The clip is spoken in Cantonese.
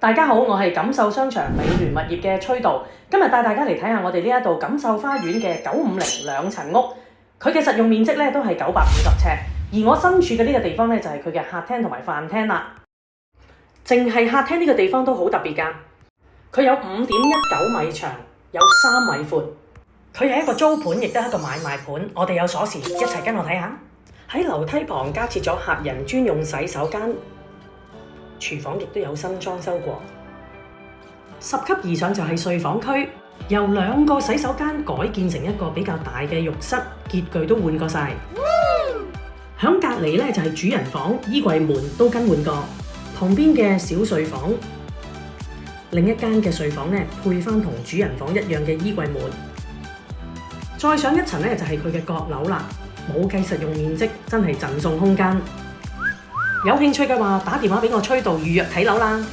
大家好，我係錦繡商場美聯物業嘅崔導，今日帶大家嚟睇下我哋呢一度錦繡花園嘅950兩層屋，佢嘅實用面積咧都係950尺，而我身處嘅呢個地方咧就係佢嘅客廳同埋飯廳啦。淨係客廳呢個地方都好特別㗎，佢有5.19米長，有3米闊，佢係一個租盤，亦都係一個買賣盤。我哋有鎖匙，一齊跟我睇下。喺樓梯旁加設咗客人專用洗手間。廚房亦都有新裝修過，10級以上就係睡房區，由2個洗手間改建成一個比較大嘅浴室，潔具都換過晒。響隔離咧就係主人房，衣櫃門都更換過。旁邊嘅小睡房，另一間嘅睡房咧配翻同主人房一樣嘅衣櫃門。再上一層咧就係佢嘅閣樓啦，冇計實用面積，真係贈送空間。有興趣嘅話，打電話俾我崔導預約睇樓啦。